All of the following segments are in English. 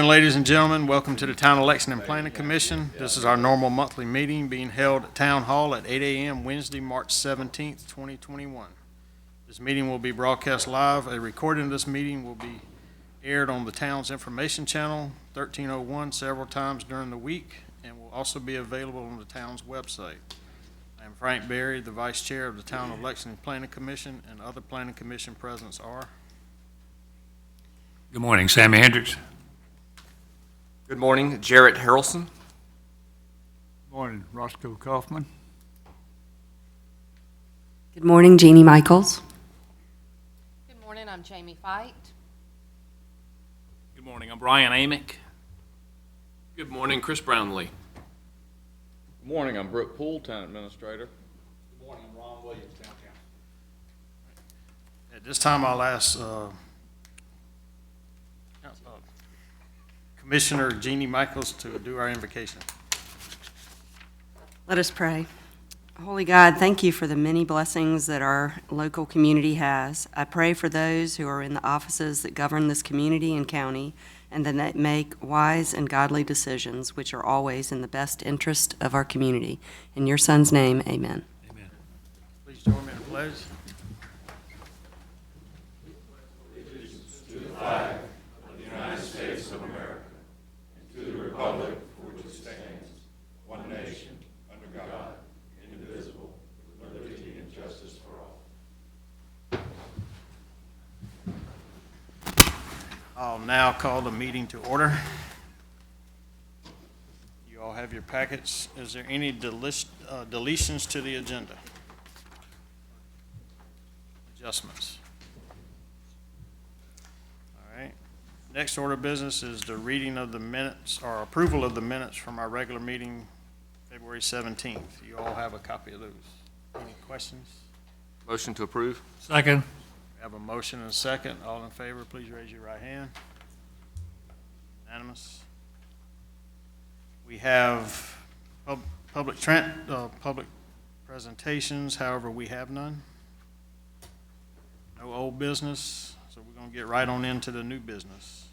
Morning, ladies and gentlemen. Welcome to the Town of Lexington Planning Commission. This is our normal monthly meeting being held at Town Hall at 8 a.m. Wednesday, March 17th, 2021. This meeting will be broadcast live. A recording of this meeting will be aired on the town's information channel, 1301, several times during the week, and will also be available on the town's website. I am Frank Berry, the Vice Chair of the Town of Lexington Planning Commission, and other Planning Commission presidents are. Good morning, Sammy Hendricks. Good morning, Jarrett Harrelson. Good morning, Roscoe Kaufman. Good morning, Jeannie Michaels. Good morning, I'm Jamie Fight. Good morning, I'm Brian Amick. Good morning, Chris Brownlee. Good morning, I'm Brooke Poole, Town Administrator. Good morning, I'm Ron Williams, downtown. At this time, I'll ask Commissioner Jeannie Michaels to do our invocation. Let us pray. Holy God, thank you for the many blessings that our local community has. I pray for those who are in the offices that govern this community and county, and that make wise and godly decisions, which are always in the best interest of our community. In your Son's name, amen. Amen. Please join me in the pledge. I'll now call the meeting to order. You all have your packets. Is there any deletions to the agenda? Adjustments? All right. Next order of business is the reading of the minutes, or approval of the minutes from our regular meeting, February 17th. You all have a copy of those. Any questions? Motion to approve. Second. We have a motion and a second. All in favor, please raise your right hand. Unanimous. We have public presentations, however, we have none. No old business, so we're going to get right on into the new business.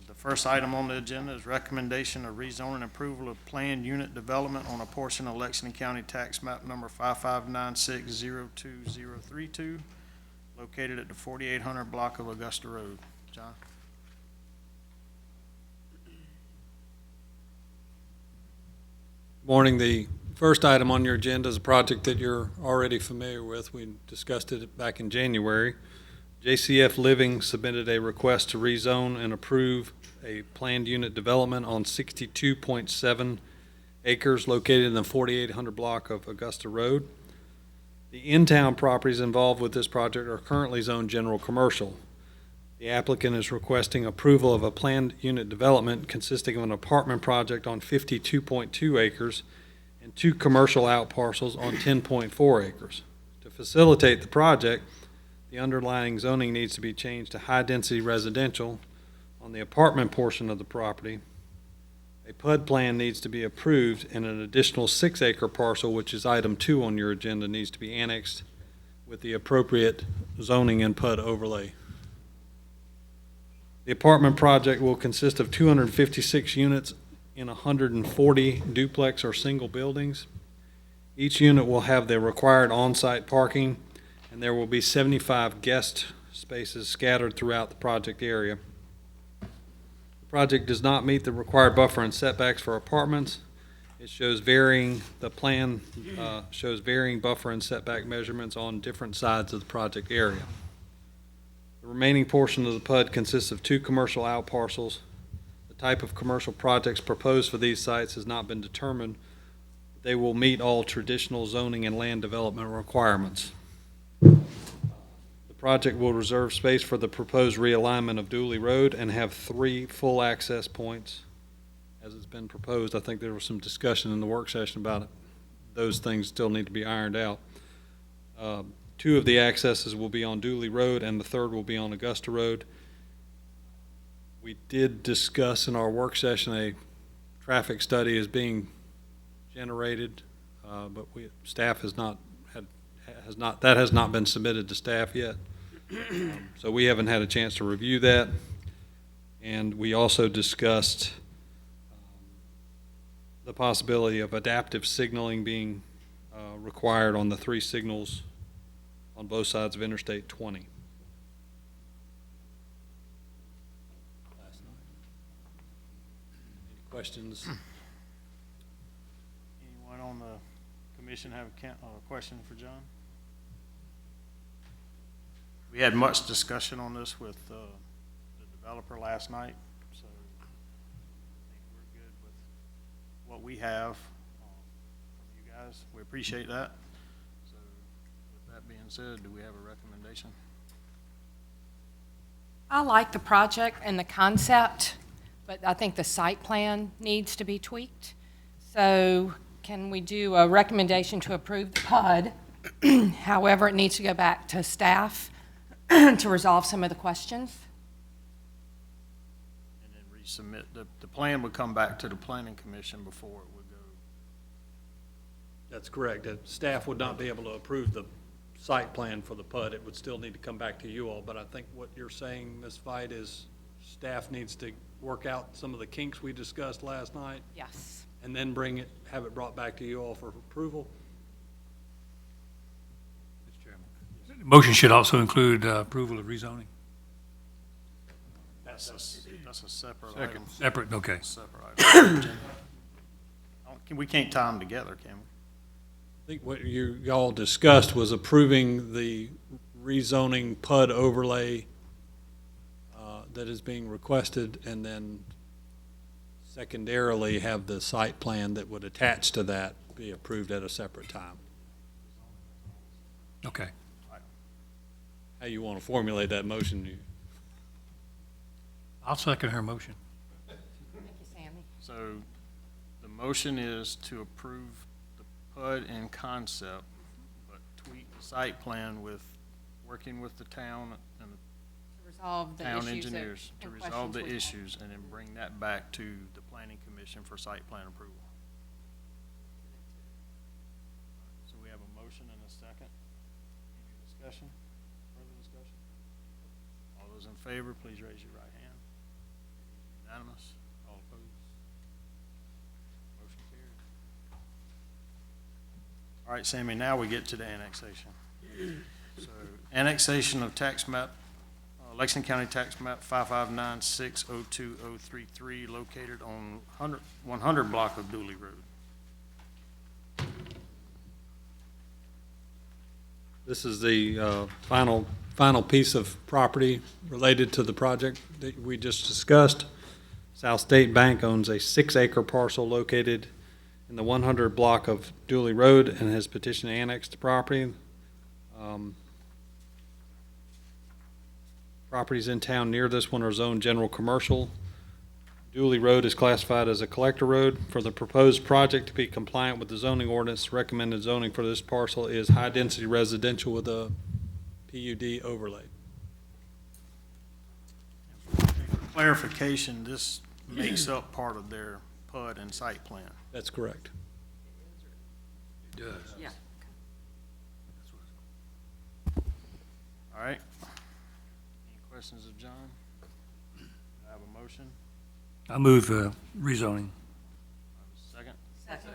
The first item on the agenda is recommendation of rezoning approval of planned unit development on a portion of Lexington County Tax Map number 5596020032, located at the 4800 block of Augusta Road. John? Morning. The first item on your agenda is a project that you're already familiar with. We discussed it back in January. JCF Living submitted a request to rezone and approve a planned unit development on 62.7 acres located in the 4800 block of Augusta Road. The in-town properties involved with this project are currently zoned general commercial. The applicant is requesting approval of a planned unit development consisting of an apartment project on 52.2 acres and two commercial outparcels on 10.4 acres. To facilitate the project, the underlying zoning needs to be changed to high-density residential on the apartment portion of the property. A PUD plan needs to be approved, and an additional 6-acre parcel, which is item 2 on your agenda, needs to be annexed with the appropriate zoning and PUD overlay. The apartment project will consist of 256 units in 140 duplex or single buildings. Each unit will have the required on-site parking, and there will be 75 guest spaces scattered throughout the project area. The project does not meet the required buffer and setbacks for apartments. The plan shows varying buffer and setback measurements on different sides of the project area. The remaining portion of the PUD consists of two commercial outparcels. The type of commercial projects proposed for these sites has not been determined. They will meet all traditional zoning and land development requirements. The project will reserve space for the proposed realignment of Dooley Road and have 3 full access points as it's been proposed. I think there was some discussion in the work session about it. Those things still need to be ironed out. 2 of the accesses will be on Dooley Road and the 3rd will be on Augusta Road. We did discuss in our work session a traffic study is being generated, but staff has not been submitted to staff yet. So we haven't had a chance to review that. And we also discussed the possibility of adaptive signaling being required on the 3 signals on both sides of Interstate 20. Any questions? Anyone on the commission have a question for John? We had much discussion on this with the developer last night, so I think we're good with what we have from you guys. We appreciate that. So with that being said, do we have a recommendation? I like the project and the concept, but I think the site plan needs to be tweaked. So can we do a recommendation to approve the PUD? However, it needs to go back to staff to resolve some of the questions. And then resubmit, the plan would come back to the planning commission before it would go. That's correct. Staff would not be able to approve the site plan for the PUD. It would still need to come back to you all. But I think what you're saying, Ms. Veit, is staff needs to work out some of the kinks we discussed last night Yes. and then have it brought back to you all for approval. Mr. Chairman. The motion should also include approval of rezoning? That's a separate item. Separate, okay. Separate item. We can't tie them together, can we? I think what y'all discussed was approving the rezoning PUD overlay that is being requested, and then secondarily have the site plan that would attach to that be approved at a separate time. Okay. How you want to formulate that motion? I'll second her motion. Thank you, Sammy. So the motion is to approve the PUD in concept, but tweak the site plan with, working with the town and the To resolve the town issues engineers to and resolve the questions we have. issues and then bring that back to the planning commission for site plan approval. So we have a motion and a second. Any discussion? Further discussion? All those in favor, please raise your right hand. Unanimous? All opposed? Motion carries. All right, Sammy, now we get to the annexation. So annexation of tax map, Lexington County Tax Map 559602033, located on 100 block of Dooley Road. This is the final piece of property related to the project that we just discussed. South State Bank owns a 6-acre parcel located in the 100 block of Dooley Road and has petitioned to annex the property. Properties in town near this one are zoned general commercial. Dooley Road is classified as a collector road. For the proposed project to be compliant with the zoning ordinance, recommended zoning for this parcel is high-density residential with a PUD overlay. For clarification, this makes up part of their PUD and site plan. That's correct. It does. Yeah. All right? Any questions of John? Do I have a motion? I move rezoning. I have a second? Second.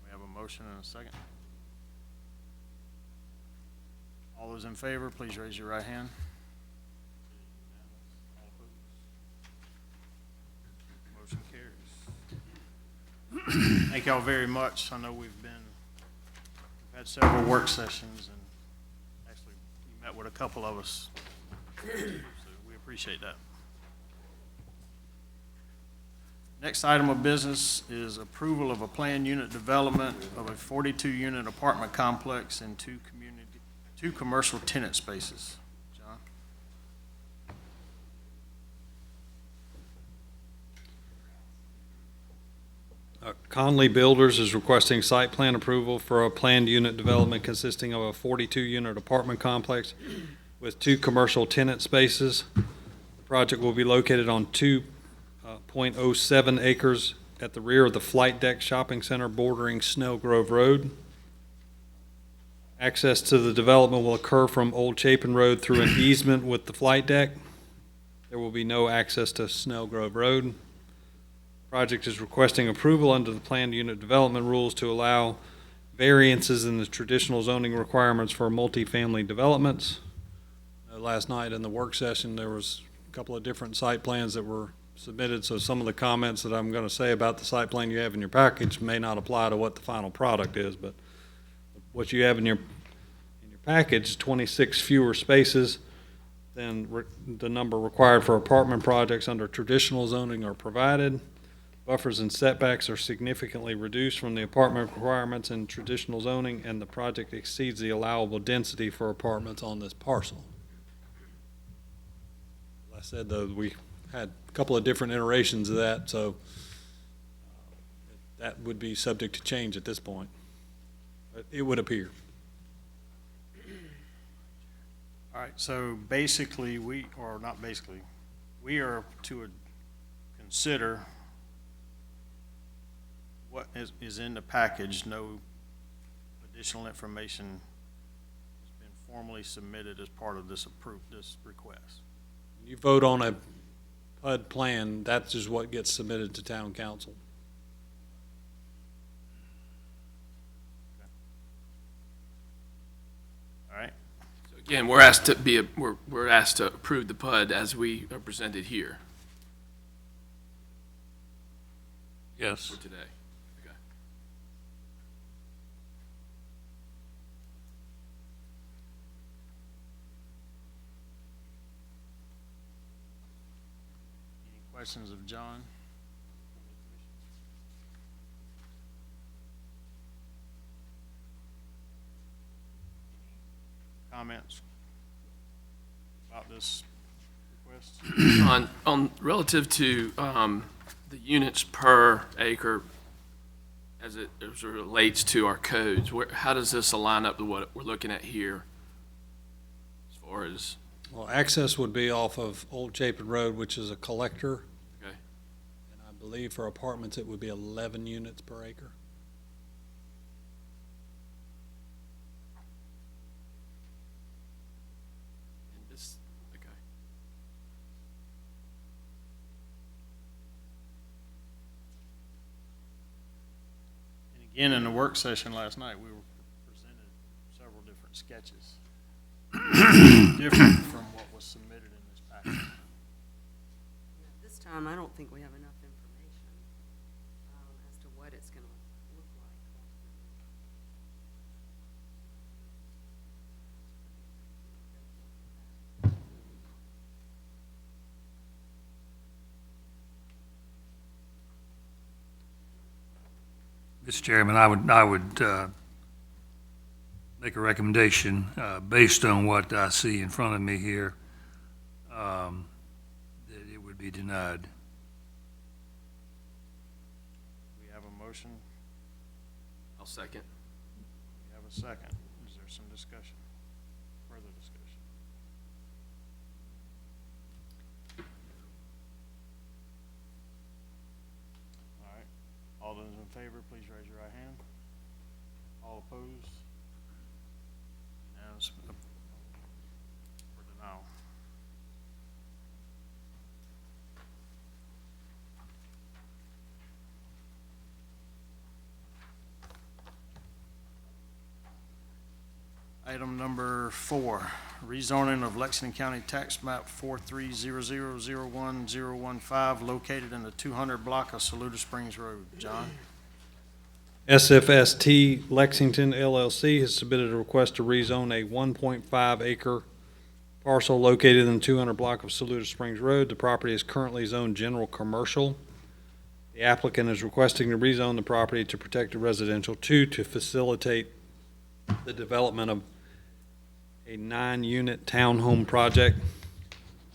We have a motion and a second. All those in favor, please raise your right hand. All opposed? Motion carries. Thank y'all very much. I know we've had several work sessions, and actually, you met with a couple of us. So we appreciate that. Next item of business is approval of a planned unit development of a 42-unit apartment complex in two commercial tenant spaces. John? Conley Builders is requesting site plan approval for a planned unit development consisting of a 42-unit apartment complex with 2 commercial tenant spaces. The project will be located on 2.07 acres at the rear of the Flight Deck Shopping Center bordering Snell Grove Road. Access to the development will occur from Old Chapin Road through an easement with the Flight Deck. There will be no access to Snell Grove Road. Project is requesting approval under the planned unit development rules to allow variances in the traditional zoning requirements for multifamily developments. Last night in the work session, there was a couple of different site plans that were submitted, so some of the comments that I'm going to say about the site plan you have in your package may not apply to what the final product is, but what you have in your package, 26 fewer spaces than the number required for apartment projects under traditional zoning are provided. Buffers and setbacks are significantly reduced from the apartment requirements in traditional zoning, and the project exceeds the allowable density for apartments on this parcel. As I said, though, we had a couple of different iterations of that, so that would be subject to change at this point. But it would appear. All right, so basically, we are to consider what is in the package. No additional information has been formally submitted as part of this request. You vote on a PUD plan, that's just what gets submitted to town council. All right, So again, we're asked to approve the PUD as we are presented here Yes. for today. Okay. any questions of John? Comments about this request? On relative to the units per acre as it relates to our codes, how does this align up to what we're looking at here as far as, Well, access would be off of Old Chapin Road, which is a collector. Okay. And I believe for apartments, it would be 11 units per acre. this, okay. And again, in the work session last night, we were presented several different sketches, different from what was submitted in this package. At this time, I don't think we have enough information as to what it's going to look like. Mr. Chairman, I would make a recommendation, based on what I see in front of me here, that it would be denied. We have a motion, I'll second. we have a second. Is there some discussion, further discussion? All right, all those in favor, please raise your right hand. All opposed? Unanimous for denial. Item number 4, rezoning of Lexington County Tax Map 4300011015, located in the 200 block of Saluda Springs Road. John? SFST Lexington LLC has submitted a request to rezone a 1.5 acre parcel located in the 200 block of Saluda Springs Road. The property is currently zoned general commercial. The applicant is requesting to rezone the property to protect a residential 2 to facilitate the development of a 9-unit townhome project.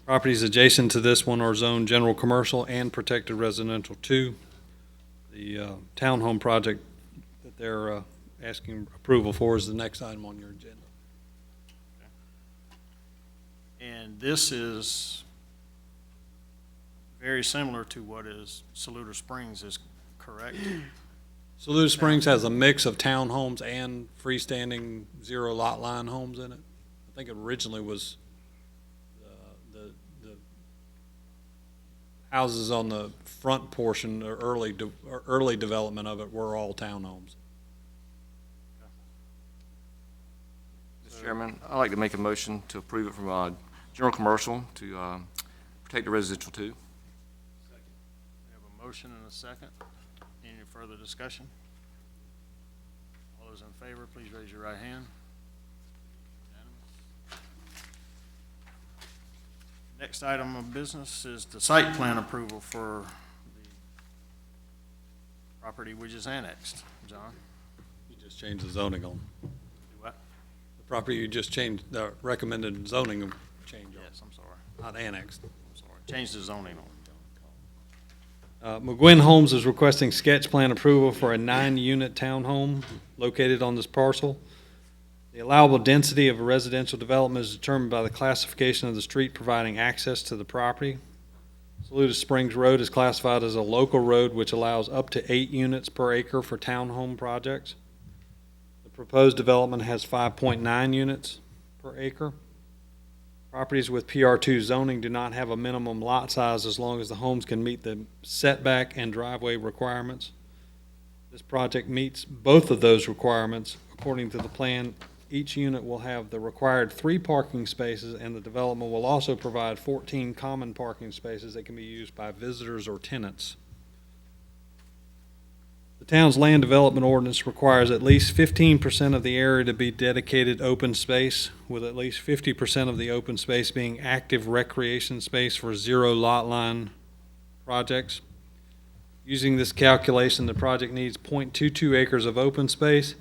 Properties adjacent to this one are zoned general commercial and protected residential 2. The townhome project that they're asking approval for is the next item on your agenda. And this is very similar to what is Saluda Springs, is correct? Saluda Springs has a mix of townhomes and freestanding zero lot line homes in it. I think it originally was the houses on the front portion, or early development of it, were all townhomes. Mr. Chairman, I'd like to make a motion to approve it from general commercial to protect the residential too. We have a motion and a second. Any further discussion? All those in favor, please raise your right hand. Unanimous. Next item of business is the site plan approval for the property we just annexed. John? You just changed the zoning on. Do what? The property you just changed, the recommended zoning change on, Yes, I'm sorry. not annexed. I'm sorry. Change the zoning on. McGuinn Homes is requesting sketch plan approval for a 9-unit townhome located on this parcel. The allowable density of a residential development is determined by the classification of the street providing access to the property. Saluda Springs Road is classified as a local road, which allows up to 8 units per acre for townhome projects. The proposed development has 5.9 units per acre. Properties with PR2 zoning do not have a minimum lot size as long as the homes can meet the setback and driveway requirements. This project meets both of those requirements. According to the plan, each unit will have the required 3 parking spaces, and the development will also provide 14 common parking spaces that can be used by visitors or tenants. The town's land development ordinance requires at least 15% of the area to be dedicated open space, with at least 50% of the open space being active recreation space for 0 lot line projects. Using this calculation, the project needs 0.22 acres of open space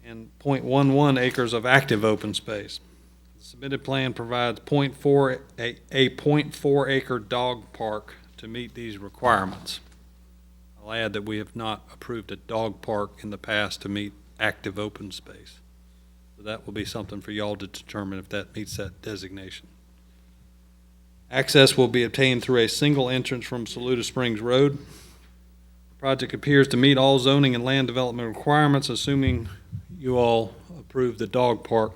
and 0.11 acres of active open space. The submitted plan provides a 0.4 acre dog park to meet these requirements. I'll add that we have not approved a dog park in the past to meet active open space. So that will be something for y'all to determine if that meets that designation. Access will be obtained through a single entrance from Saluda Springs Road. The project appears to meet all zoning and land development requirements, assuming you all approve the dog park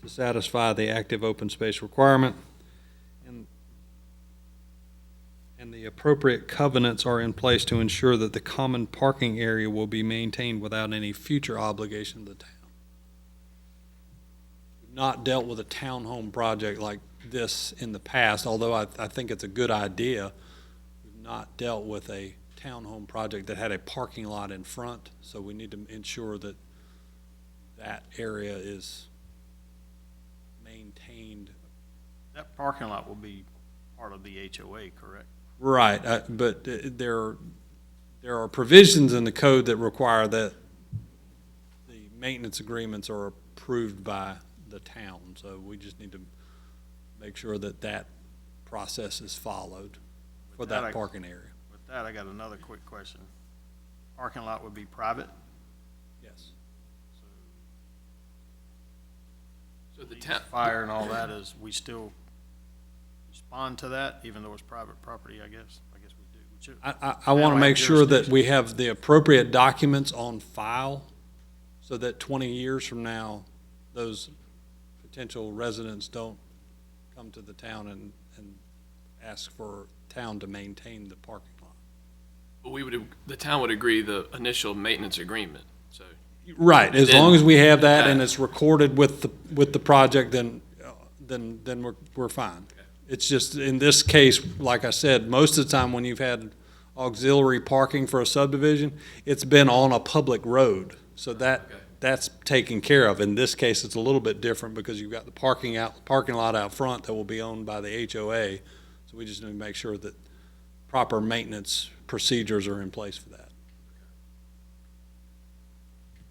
to satisfy the active open space requirement. And the appropriate covenants are in place to ensure that the common parking area will be maintained without any future obligation to the town. We've not dealt with a townhome project like this in the past, although I think it's a good idea. We've not dealt with a townhome project that had a parking lot in front, so we need to ensure that that area is maintained. That parking lot will be part of the HOA, correct? Right, but there are provisions in the code that require that the maintenance agreements are approved by the town, so we just need to make sure that that process is followed for that parking area. With that, I got another quick question. Parking lot would be private? Yes. So the town, Fire and all that, is we still respond to that, even though it's private property, I guess? I guess we do. We should- I want to have make sure that jurisdiction. we have the appropriate documents on file so that 20 years from now, those potential residents don't come to the town and ask for town to maintain the parking lot. but the town would agree the initial maintenance agreement, so. Right, as Then- long as we have that and it's recorded with the project, then we're fine. It's just, in this case, like I said, most of the time when you've had auxiliary parking for a subdivision, it's been on a public road, so that's taken care of. In this case, it's a little bit different because you've got the parking lot out front that will be owned by the HOA, so we just need to make sure that proper maintenance procedures are in place for that.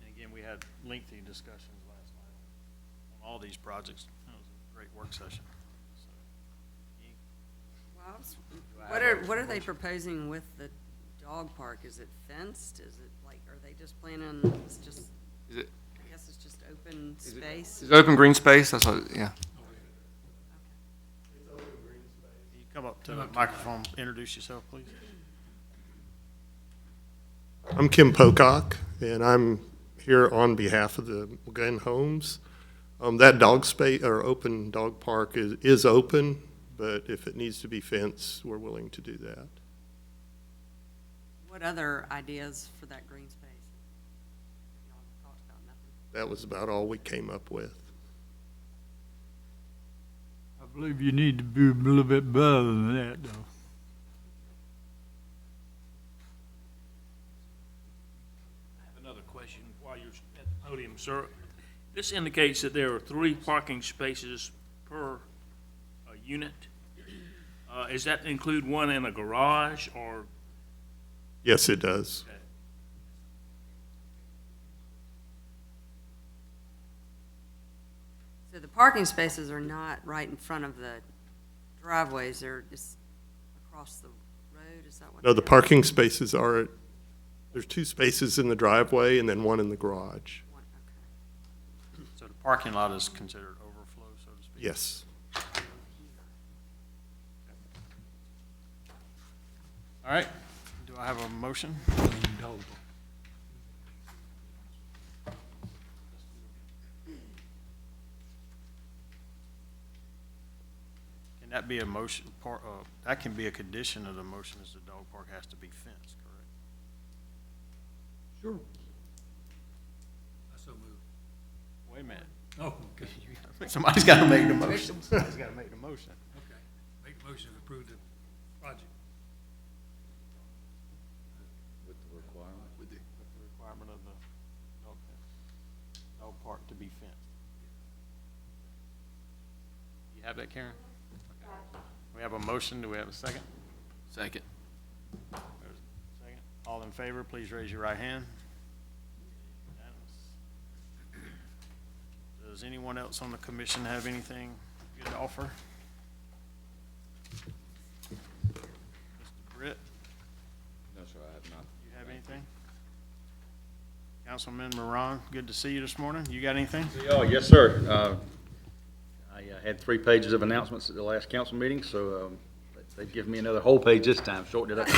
And again, we had lengthy discussions last night on all these projects. It was a great work session. What are they proposing with the dog park? Is it fenced? Is it like, are they just planning, it's just, Is it- I guess it's just open space? Is it open green space? That's what, yeah. Can you come up to the microphone, introduce yourself, please? I'm Kim Pocock, and I'm here on behalf of the McGuinn Homes. That dog space, or open dog park is open, but if it needs to be fenced, we're willing to do that. What other ideas for that green space? Y'all talked about nothing. That was about all we came up with. I believe you need to be a little bit better than that, though. I have another question while you're at the podium, sir. This indicates that there are 3 parking spaces per unit. Does that include one in a garage, or? Yes, it does. So the parking spaces are not right in front of the driveways, they're just across the road, is that what? No, the they are? parking spaces are, there's 2 spaces in the driveway and then 1 in the garage. One, okay. So the parking lot is considered overflow, so to speak? Yes. All right, do I have a motion? Can that be a motion, that can be a condition of the motion, is the dog park has to be fenced, correct? Sure. I so move. Wait a minute. Oh, okay. Somebody's got to make the motion. Somebody's got to make the motion. Okay. Make the motion to approve the project. With the requirement? With the requirement of the dog park to be fenced. You have that, Karen? Okay. We have a motion. Do we have a second? Second. There's a second. All in favor, please raise your right hand. Unanimous. Does anyone else on the commission have anything good to offer? Mr. Britt, No, sir, I have not. you have anything? Councilman Moran, good to see you this morning. You got anything? Oh, yes, sir. I had 3 pages of announcements at the last council meeting, so they've given me another whole page this time, shortened it up.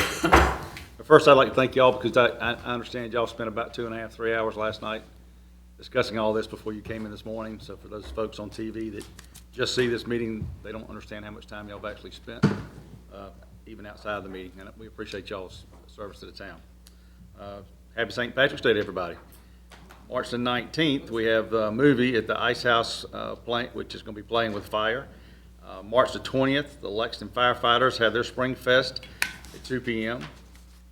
But first, I'd like to thank y'all because I understand y'all spent about 2.5, 3 hours last night discussing all this before you came in this morning. So for those folks on TV that just see this meeting, they don't understand how much time y'all have actually spent, even outside of the meeting. And we appreciate y'all's service to the town. Happy St. Patrick's Day to everybody. March the 19th, we have a movie at the Ice House which is going to be playing with fire. March the 20th, the Lexington firefighters have their Spring Fest at 2 p.m.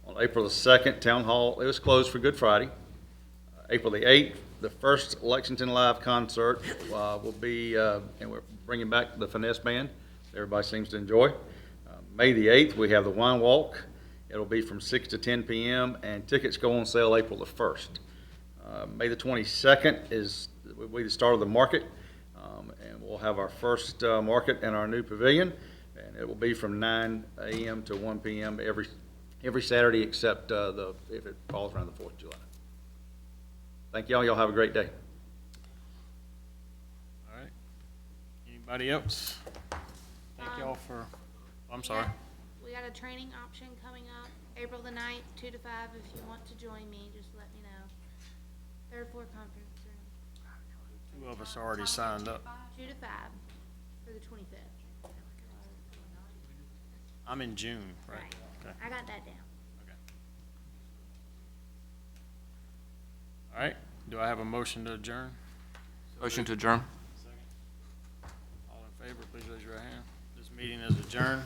On April the 2nd, Town Hall, it was closed for Good Friday. April the 8th, the first Lexington Live concert will be, and we're bringing back the Finesse Band. Everybody seems to enjoy. May the 8th, we have the Wine Walk. It'll be from 6 to 10 p.m., and tickets go on sale April the 1st. May the 22nd will be the start of the market, and we'll have our first market in our new pavilion, and it will be from 9 a.m. to 1 p.m. every Saturday except if it falls around the 4th of July. Thank y'all. Y'all have a great day. All right. Anybody else? Thank y'all for, I'm sorry. We got a training option coming up, April the 9th, 2 to 5. If you want to join me, just let me know. Third floor conference room. 2 of us already signed up. 2 to 5 for the 25th. I'm in June, right? Right. Okay. I got that down. All right. Do I have a motion to adjourn? Motion to adjourn. All in favor, please raise your right hand. This meeting is adjourned.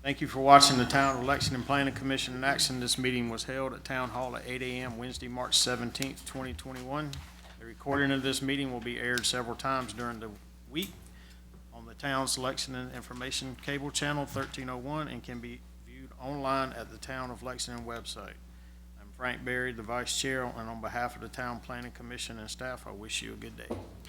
Thank you for watching the Town of Lexington Planning Commission in action. This meeting was held at Town Hall at 8 a.m. Wednesday, March 17th, 2021. The recording of this meeting will be aired several times during the week on the town's Lexington Information Cable Channel 1301 and can be viewed online at the Town of Lexington website. I'm Frank Berry, the Vice Chair, and on behalf of the Town Planning Commission and staff, I wish you a good day.